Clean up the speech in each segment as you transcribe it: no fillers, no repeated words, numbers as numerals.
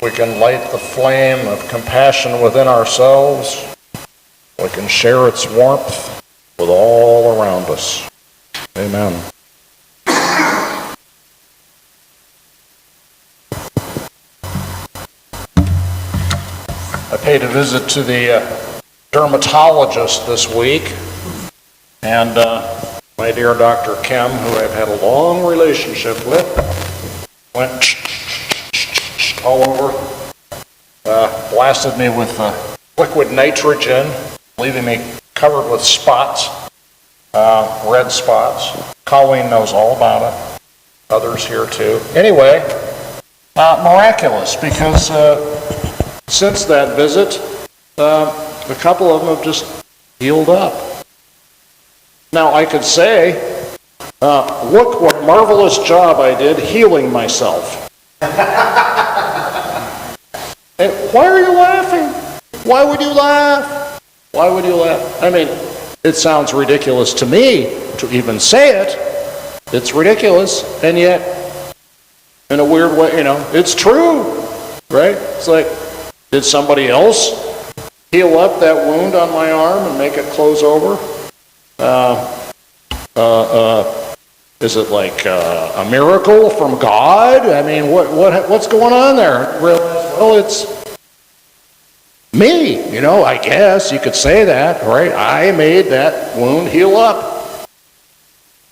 we can light the flame of compassion within ourselves. We can share its warmth with all around us. Amen. I paid a visit to the dermatologist this week, and my dear Dr. Kim, who I've had a long relationship with, went all over, blasted me with liquid nitrogen, leaving me covered with spots, red spots. Colleen knows all about it. Others here too. Anyway, miraculous, because since that visit, a couple of them have just healed up. Now I could say, look what a marvelous job I did healing myself. And why are you laughing? Why would you laugh? Why would you laugh? I mean, it sounds ridiculous to me to even say it. It's ridiculous, and yet, in a weird way, it's true, right? It's like, did somebody else heal up that wound on my arm and make it close over? Is it like a miracle from God? I mean, what's going on there? Well, it's me, I guess you could say that, right? I made that wound heal up.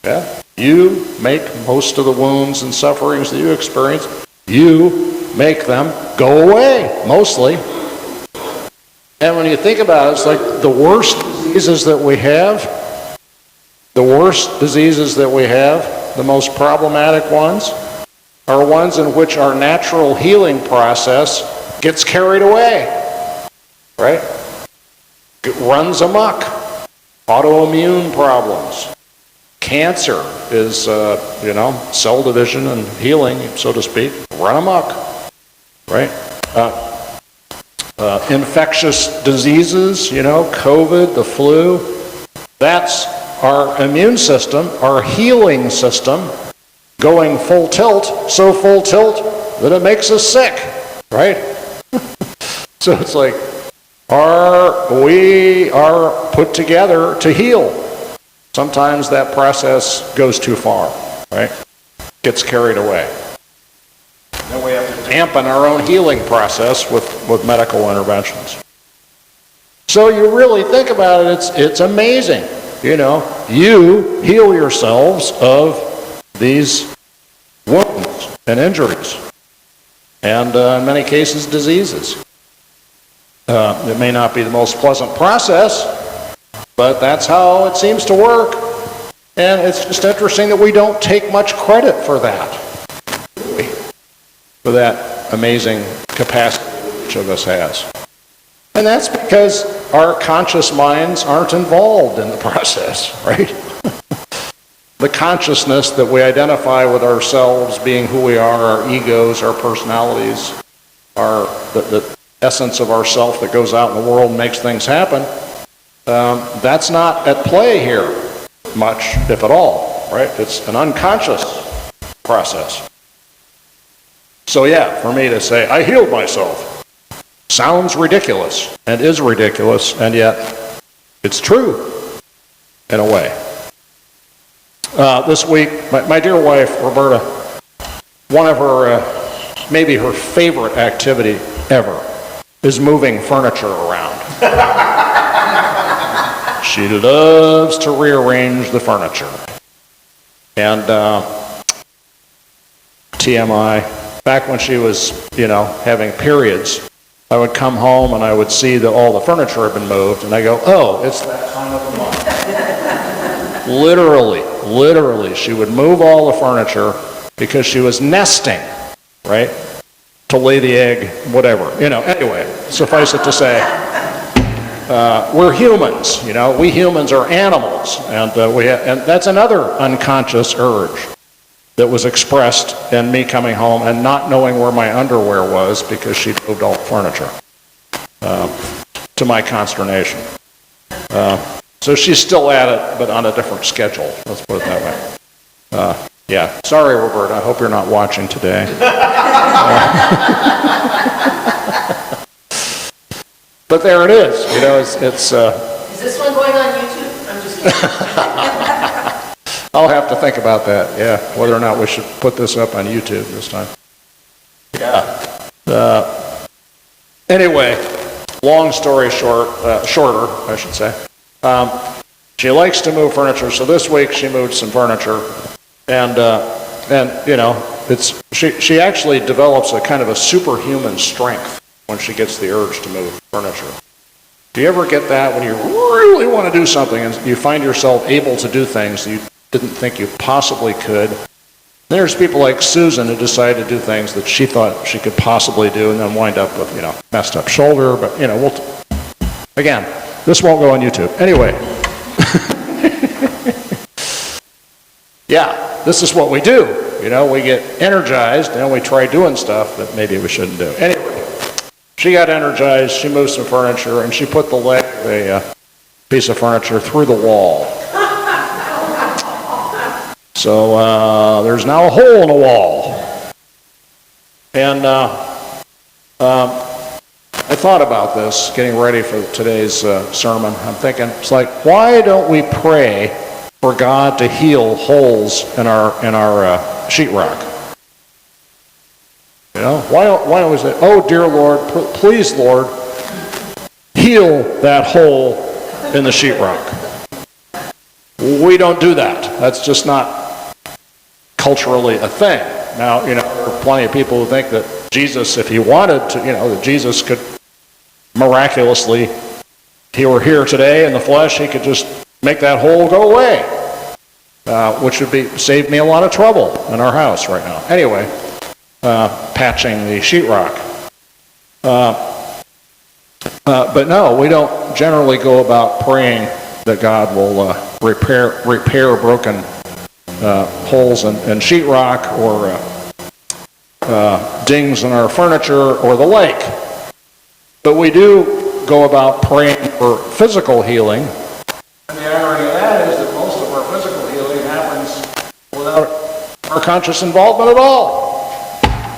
Yeah? You make most of the wounds and sufferings that you experience, you make them go away, mostly. And when you think about it, it's like the worst diseases that we have, the most problematic ones, are ones in which our natural healing process gets carried away, right? It runs amok. Autoimmune problems. Cancer is, cell division and healing, so to speak, run amok, right? Infectious diseases, COVID, the flu, that's our immune system, our healing system, going full tilt, so full tilt that it makes us sick, right? So it's like, we are put together to heal. Sometimes that process goes too far, right? Gets carried away. Then we have to dampen our own healing process with medical interventions. So you really think about it, it's amazing. You heal yourselves of these wounds and injuries, and in many cases, diseases. It may not be the most pleasant process, but that's how it seems to work. And it's just interesting that we don't take much credit for that, for that amazing capacity each of us has. And that's because our conscious minds aren't involved in the process, right? The consciousness that we identify with ourselves being who we are, our egos, our personalities, the essence of ourself that goes out in the world and makes things happen, that's not at play here much, if at all, right? It's an unconscious process. So yeah, for me to say, I healed myself, sounds ridiculous, and is ridiculous, and yet it's true, in a way. This week, my dear wife, Roberta, one of her, maybe her favorite activity ever, is moving furniture around. She loves to rearrange the furniture. And TMI, back when she was, having periods, I would come home and I would see that all the furniture had been moved, and I go, oh, it's that time of the month. Literally, she would move all the furniture because she was nesting, right? To lay the egg, whatever. Anyway, suffice it to say, we're humans, we humans are animals, and and that's another unconscious urge that was expressed in me coming home and not knowing where my underwear was because she'd moved all the furniture, to my consternation. So she's still at it, but on a different schedule, let's put it that way. Yeah, sorry, Roberta, I hope you're not watching today. But there it is. It's Is this one going on YouTube? I'm just kidding. I'll have to think about that, yeah, whether or not we should put this up on YouTube this time. Yeah. Anyway, long story shorter, I should say. She likes to move furniture, so this week she moved some furniture, and she actually develops a kind of a superhuman strength when she gets the urge to move furniture. Do you ever get that when you really want to do something and you find yourself able to do things you didn't think you possibly could? There's people like Susan who decide to do things that she thought she could possibly do and then wind up with, messed up shoulder, but, again, this won't go on YouTube. Anyway. Yeah, this is what we do. We get energized and we try doing stuff that maybe we shouldn't do. Anyway, she got energized, she moved some furniture, and she put the leg of a piece of furniture through the wall. So there's now a hole in the wall. And I thought about this, getting ready for today's sermon. I'm thinking, it's like, why don't we pray for God to heal holes in our sheetrock? Why don't we say, oh dear Lord, please Lord, heal that hole in the sheetrock? We don't do that. That's just not culturally a thing. Now, there are plenty of people who think that Jesus, if he wanted to, that Jesus could miraculously, if he were here today in the flesh, he could just make that hole go away, which would save me a lot of trouble in our house right now. Anyway, patching the sheetrock. But no, we don't generally go about praying that God will repair broken holes in sheetrock or dings in our furniture or the like. But we do go about praying for physical healing. And the irony of that is that most of our physical healing happens without our conscious involvement at all.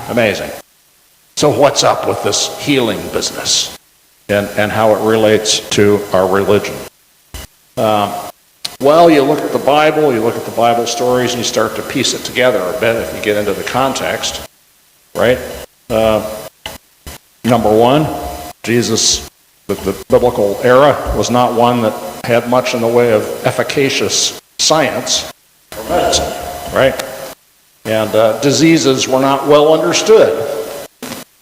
Amazing. So what's up with this healing business and how it relates to our religion? Well, you look at the Bible, you look at the Bible stories, and you start to piece it together a bit if you get into the context, right? Number one, Jesus, the biblical era, was not one that had much in the way of efficacious science or medicine, right? And diseases were not well understood.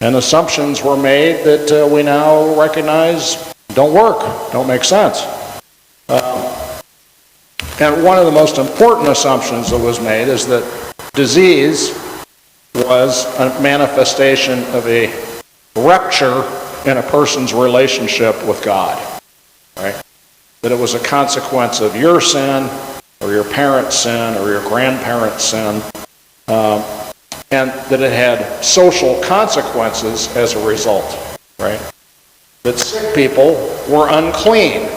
And assumptions were made that we now recognize don't work, don't make sense. And one of the most important assumptions that was made is that disease was a manifestation of a rupture in a person's relationship with God, right? That it was a consequence of your sin or your parents' sin or your grandparents' sin, and that it had social consequences as a result, right? That sick people were unclean.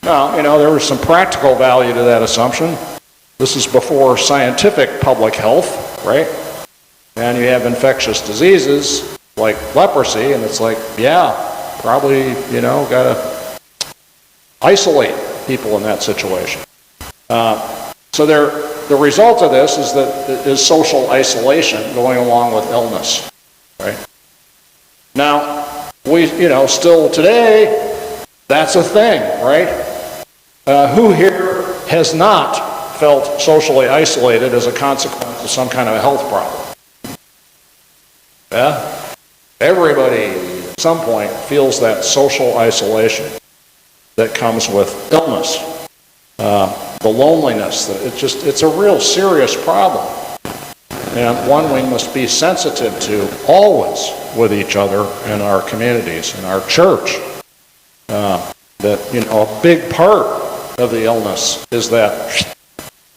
Now, there was some practical value to that assumption. This is before scientific public health, right? And you have infectious diseases like leprosy, and it's like, yeah, probably, got to isolate people in that situation. So the result of this is social isolation going along with illness, right? Now, we, still today, that's a thing, right? Who here has not felt socially isolated as a consequence of some kind of a health problem? Yeah? Everybody at some point feels that social isolation that comes with illness. The loneliness, it's a real serious problem. And one we must be sensitive to always with each other in our communities, in our church. That, a big part of the illness is that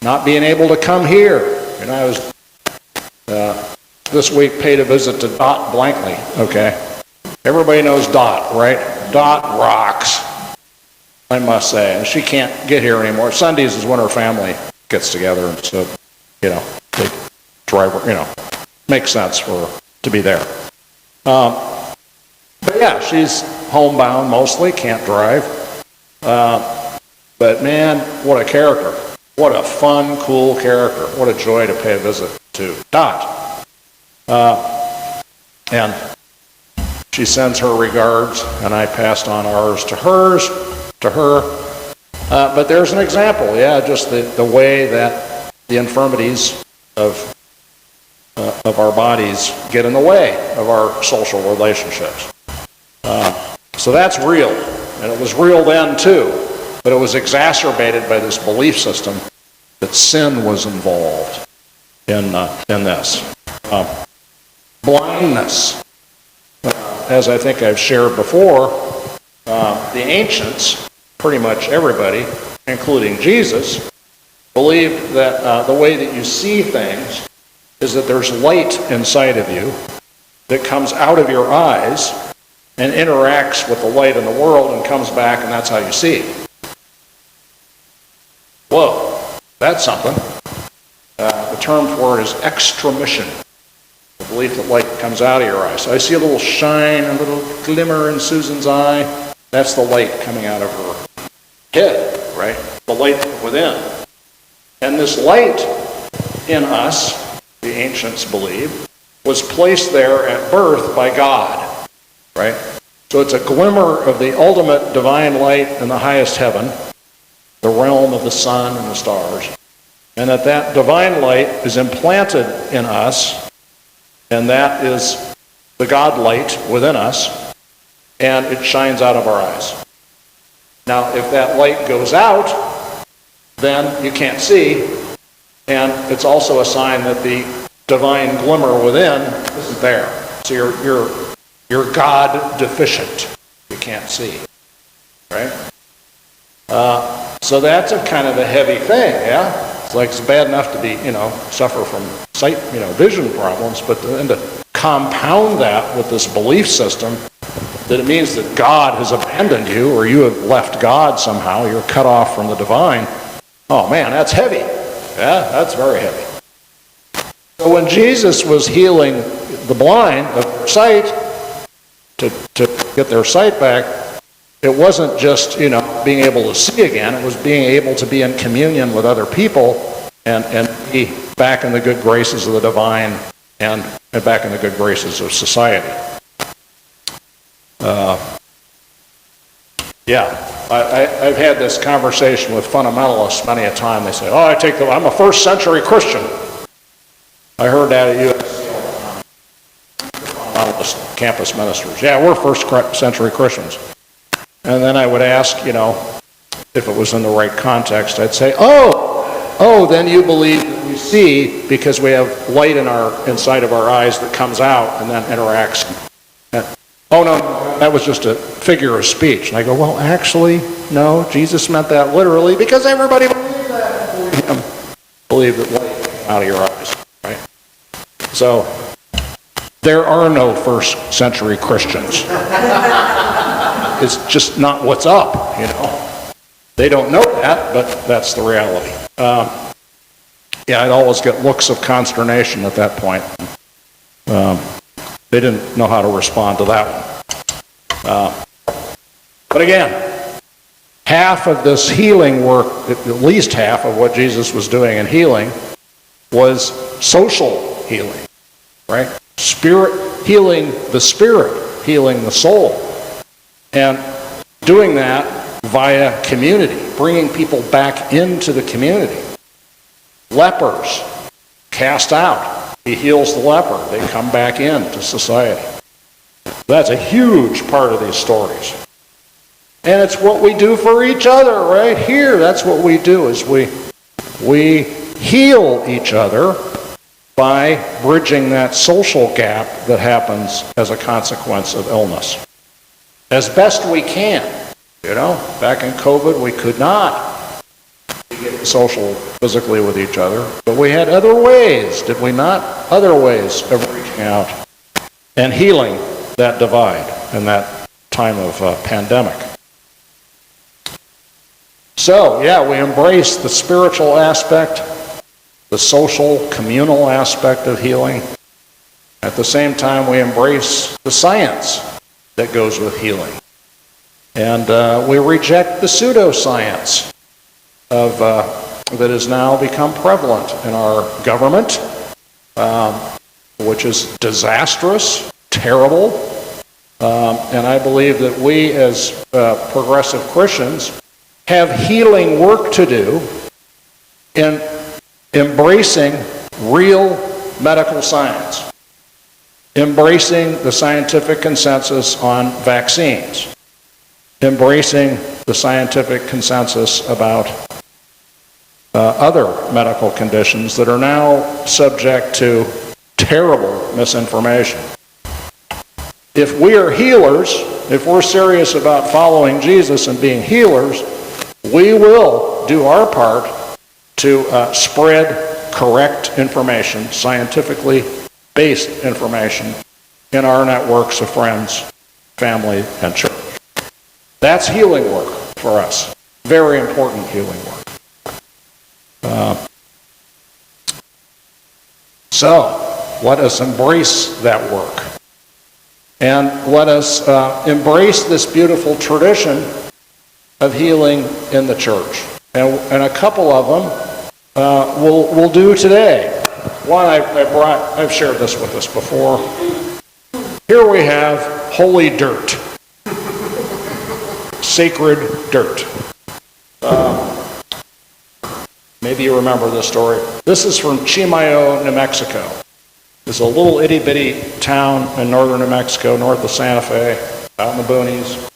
not being able to come here. I was this week paid a visit to Dot Blankley, okay? Everybody knows Dot, right? Dot rocks, I must say. And she can't get here anymore. Sundays is when her family gets together, and so, they drive her, makes sense for her to be there. But yeah, she's homebound mostly, can't drive. But man, what a character. What a fun, cool character. What a joy to pay a visit to Dot. And she sends her regards, and I passed on ours to her. But there's an example, just the way that the infirmities of our bodies get in the way of our social relationships. So that's real, and it was real then too, but it was exacerbated by this belief system that sin was involved in this. Blindness. As I think I've shared before, the ancients, pretty much everybody, including Jesus, believed that the way that you see things is that there's light inside of you that comes out of your eyes and interacts with the light in the world and comes back, and that's how you see. Whoa, that's something. The term for it is extramission. The belief that light comes out of your eyes. So I see a little shine, a little glimmer in Susan's eye. That's the light coming out of her head, right? The light within. And this light in us, the ancients believed, was placed there at birth by God, right? So it's a glimmer of the ultimate divine light in the highest heaven, the realm of the sun and the stars, and that divine light is implanted in us, and that is the God light within us, and it shines out of our eyes. Now, if that light goes out, then you can't see, and it's also a sign that the divine glimmer within isn't there. So you're God deficient. You can't see, right? So that's a kind of a heavy thing, yeah? It's like it's bad enough to be, suffer from sight, vision problems, but then to compound that with this belief system that it means that God has abandoned you or you have left God somehow, you're cut off from the divine. Oh man, that's heavy. Yeah, that's very heavy. So when Jesus was healing the blind of their sight, to get their sight back, it wasn't just, being able to see again, it was being able to be in communion with other people and be back in the good graces of the divine and back in the good graces of society. I've had this conversation with fundamentalists many a time. They say, I'm a first century Christian. I heard that at USC, fundamentalist campus ministers. Yeah, we're first century Christians. And then I would ask, if it was in the right context, I'd say, then you believe that we see because we have light inside of our eyes that comes out and then interacts. And, no, that was just a figure of speech. And I go, well, actually, no, Jesus meant that literally because everybody believed that. Believe that light came out of your eyes, right? So, there are no first century Christians. It's just not what's up, They don't know that, but that's the reality. I'd always get looks of consternation at that point. They didn't know how to respond to that one. But again, half of this healing work, at least half of what Jesus was doing in healing, was social healing, right? Spirit healing the spirit, healing the soul. And doing that via community, bringing people back into the community. Lepers, cast out. He heals the leper. They come back into society. That's a huge part of these stories. And it's what we do for each other right here. That's what we do, is we heal each other by bridging that social gap that happens as a consequence of illness. As best we can. Back in COVID, we could not get social physically with each other, but we had other ways, did we not? Other ways of reaching out and healing that divide in that time of pandemic. So, we embrace the spiritual aspect, the social, communal aspect of healing. At the same time, we embrace the science that goes with healing. And we reject the pseudoscience that has now become prevalent in our government, which is disastrous, terrible. And I believe that we as progressive Christians have healing work to do in embracing real medical science, embracing the scientific consensus on vaccines, embracing the scientific consensus about other medical conditions that are now subject to terrible misinformation. If we are healers, if we're serious about following Jesus and being healers, we will do our part to spread correct information, scientifically based information, in our networks of friends, family, and church. That's healing work for us. Very important healing work. So, let us embrace that work. And let us embrace this beautiful tradition of healing in the church. And a couple of them we'll do today. One I've shared this with us before. Here we have holy dirt. Sacred dirt. Maybe you remember this story. This is from Chimayo, New Mexico. It's a little itty-bitty town in northern New Mexico, north of Santa Fe, out in the boonies.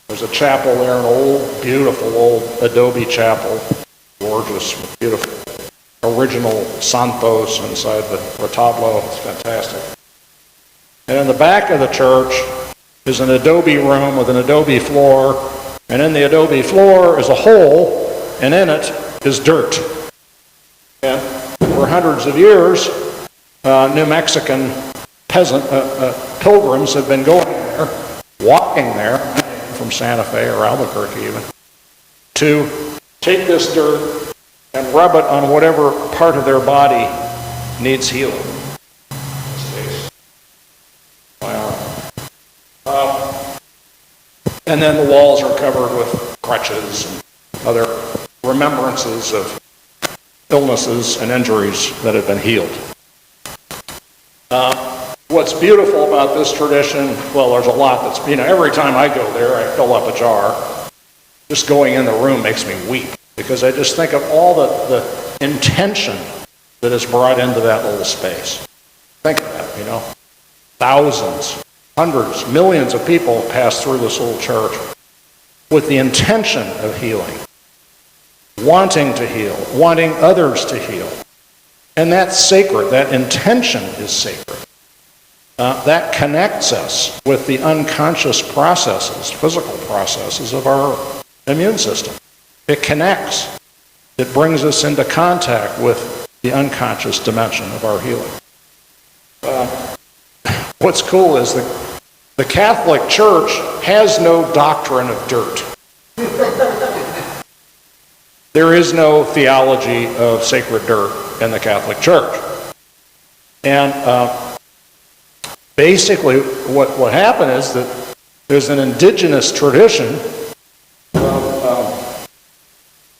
There's a chapel there, an old, beautiful old adobe chapel, gorgeous, beautiful, original santos inside the retablo. It's fantastic. And in the back of the church is an adobe room with an adobe floor, and in the adobe floor is a hole, and in it is dirt. And for hundreds of years, New Mexican pilgrims have been going there, walking there, from Santa Fe or Albuquerque even, to take this dirt and rub it on whatever part of their body needs healing. And then the walls are covered with crutches and other remembrances of illnesses and injuries that have been healed. What's beautiful about this tradition, well, there's a lot that's, every time I go there, I fill up a jar. Just going in the room makes me weep, because I just think of all the intention that is brought into that little space. Think of that, thousands, hundreds, millions of people pass through this little church with the intention of healing, wanting to heal, wanting others to heal. And that's sacred. That intention is sacred. That connects us with the unconscious processes, physical processes of our immune system. It connects. It brings us into contact with the unconscious dimension of our healing. What's cool is the Catholic Church has no doctrine of dirt. There is no theology of sacred dirt in the Catholic Church. And basically what happened is that there's an indigenous tradition of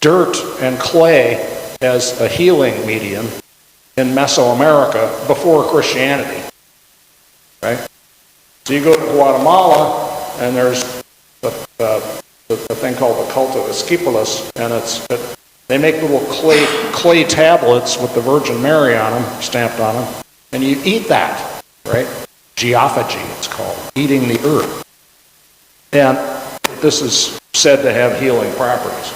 dirt and clay as a healing medium in Mesoamerica before Christianity. Right? So you go to Guatemala, and there's the thing called the cult of Esquipulas, and they make little clay tablets with the Virgin Mary on them, stamped on them, and you eat that, right? Geophagy, it's called, eating the earth. And this is said to have healing properties.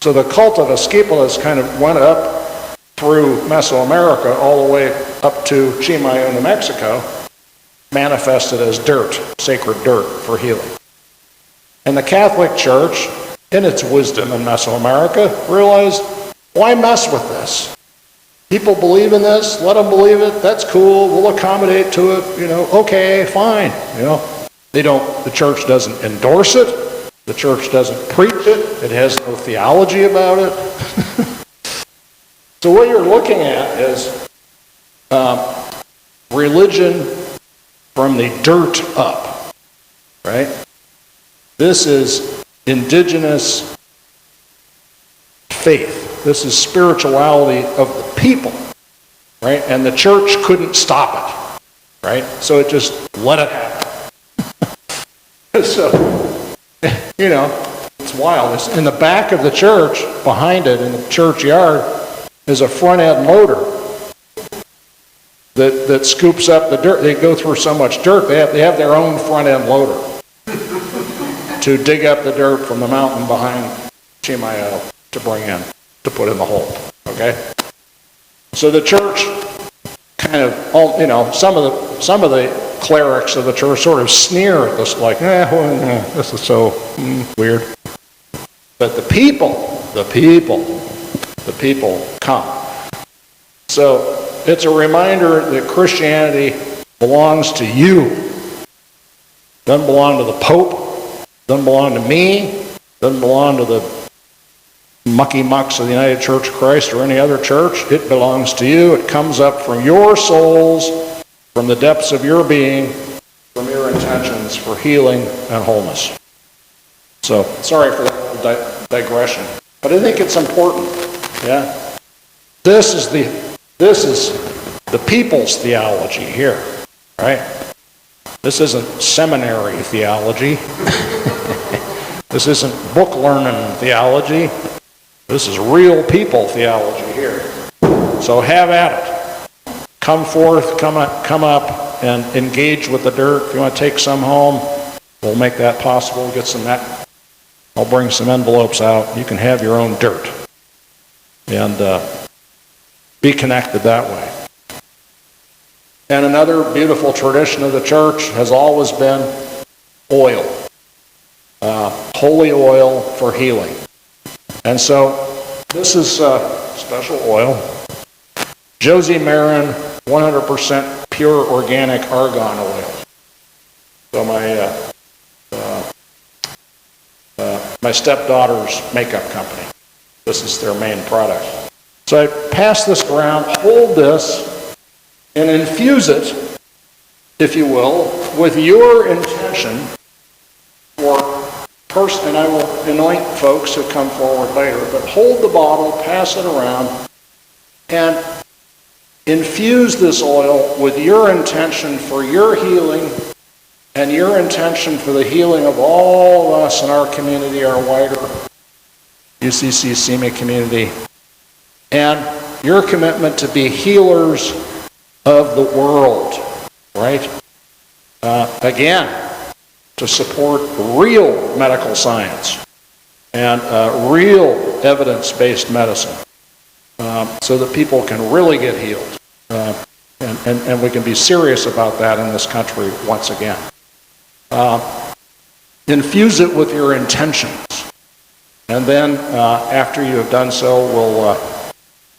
So the cult of Esquipulas kind of went up through Mesoamerica all the way up to Chimayo, New Mexico, manifested as dirt, sacred dirt for healing. And the Catholic Church, in its wisdom in Mesoamerica, realized, why mess with this? People believe in this, let them believe it, that's cool, we'll accommodate to it, okay, fine. The church doesn't endorse it, the church doesn't preach it, it has no theology about it. So what you're looking at is religion from the dirt up, right? This is indigenous faith. This is spirituality of the people, right? And the church couldn't stop it, right? So it just let it happen. So, it's wild. It's in the back of the church, behind it in the churchyard, is a front-end loader that scoops up the dirt. They go through so much dirt, they have their own front-end loader to dig up the dirt from the mountain behind Chimayo to bring in, to put in the hole, okay? So the church kind of, some of the clerics of the church sort of sneer at this, like, this is so weird. But the people come. So it's a reminder that Christianity belongs to you. Doesn't belong to the Pope, doesn't belong to me, doesn't belong to the mucky mucks of the United Church of Christ or any other church. It belongs to you. It comes up from your souls, from the depths of your being, from your intentions for healing and wholeness. So, sorry for that digression, but I think it's important. Yeah, this is the people's theology here, right? This isn't seminary theology. This isn't book learning theology. This is real people theology here. So have at it. Come forth, come up, and engage with the dirt. If you want to take some home, we'll make that possible. Get some. I'll bring some envelopes out. You can have your own dirt, and be connected that way. And another beautiful tradition of the church has always been oil, holy oil for healing. And so this is special oil, Josie Marin 100% pure organic argan oil. So my stepdaughter's makeup company, this is their main product. So I pass this around, hold this, and infuse it, if you will, with your intention for person, and I will anoint folks who come forward later, but hold the bottle, pass it around, and infuse this oil with your intention for your healing and your intention for the healing of all of us in our community, our wider UCC SEMA community, and your commitment to be healers of the world, right? Again, to support real medical science and real evidence-based medicine so that people can really get healed. And we can be serious about that in this country once again. Infuse it with your intentions. And then after you have done so, we'll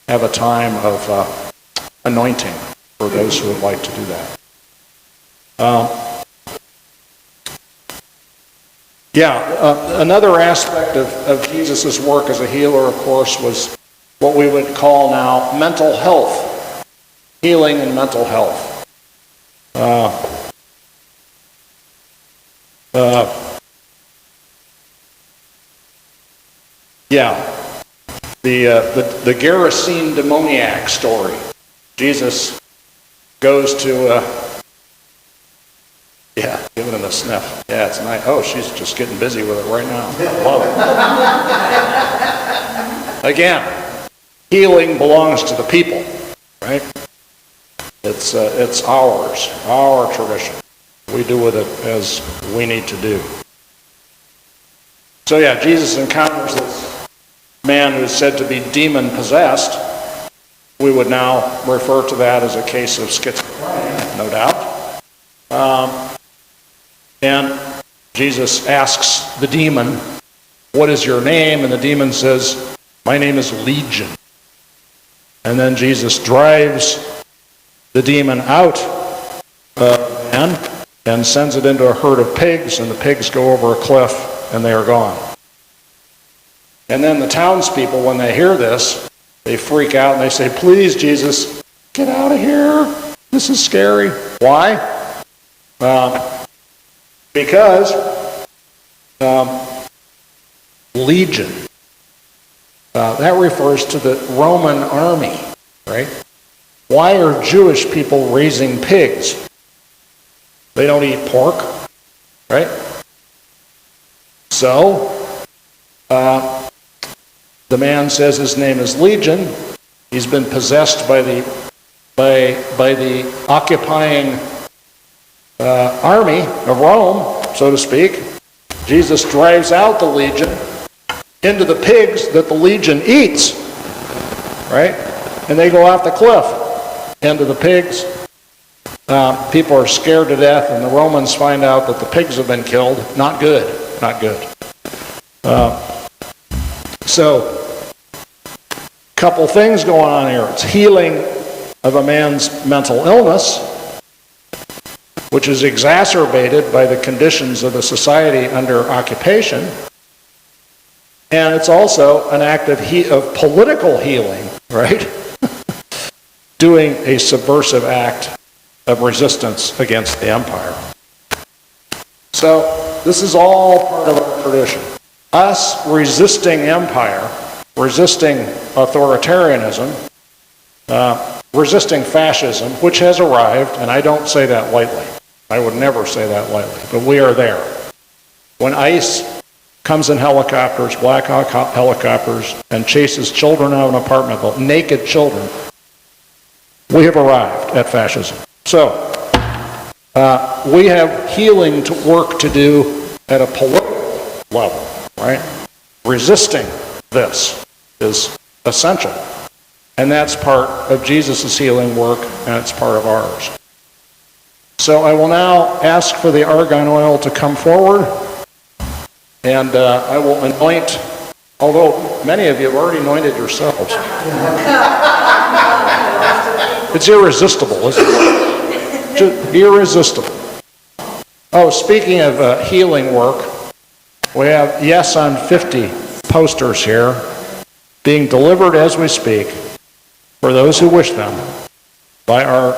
have a time of anointing for those who would like to do that. Another aspect of Jesus' work as a healer, of course, was what we would call now mental health, healing and mental health. The Gerasene demoniac story. Jesus goes to, giving it a sniff. Yeah, it's nice. Oh, she's just getting busy with it right now. I love it. Again, healing belongs to the people, right? It's ours, our tradition. We do with it as we need to do. So Jesus encounters this man who's said to be demon-possessed. We would now refer to that as a case of schizophrenia, no doubt. And Jesus asks the demon, "What is your name?" And the demon says, "My name is Legion." And then Jesus drives the demon out of the man and sends it into a herd of pigs, and the pigs go over a cliff and they are gone. And then the townspeople, when they hear this, they freak out and they say, "Please, Jesus, get out of here. This is scary." Why? Because Legion. That refers to the Roman army, right? Why are Jewish people raising pigs? They don't eat pork, right? So, the man says his name is Legion. He's been possessed by the occupying army of Rome, so to speak. Jesus drives out the legion into the pigs that the legion eats, right? And they go off the cliff into the pigs. People are scared to death, and the Romans find out that the pigs have been killed. Not good, not good. So, couple things going on here. It's healing of a man's mental illness, which is exacerbated by the conditions of the society under occupation. And it's also an act of political healing, right? Doing a subversive act of resistance against the empire. So this is all part of our tradition. Us resisting empire, resisting authoritarianism, resisting fascism, which has arrived, and I don't say that lightly. I would never say that lightly, but we are there. When ICE comes in helicopters, Black Hawk helicopters, and chases children out of an apartment building, naked children, we have arrived at fascism. So, we have healing work to do at a political level, right? Resisting this is essential. And that's part of Jesus' healing work, and it's part of ours. So I will now ask for the argan oil to come forward, and I will anoint, although many of you have already anointed yourselves. It's irresistible, isn't it? Just irresistible. Oh, speaking of healing work, we have Yes on 50 posters here being delivered as we speak for those who wish them by our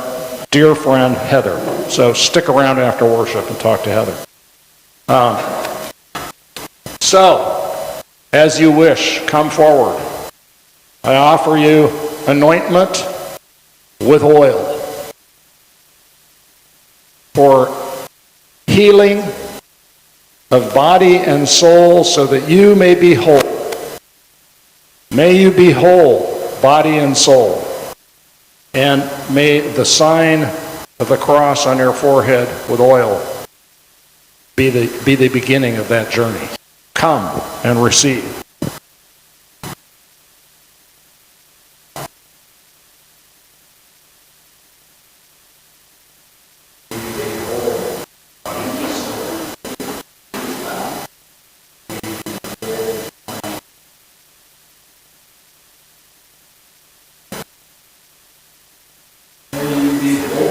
dear friend Heather. So stick around after worship and talk to Heather. So, as you wish, come forward. I offer you anointment with oil for healing of body and soul so that you may be whole. May you be whole, body and soul. And may the sign of the cross on your forehead with oil be the beginning of that journey. Come and receive. May you be whole.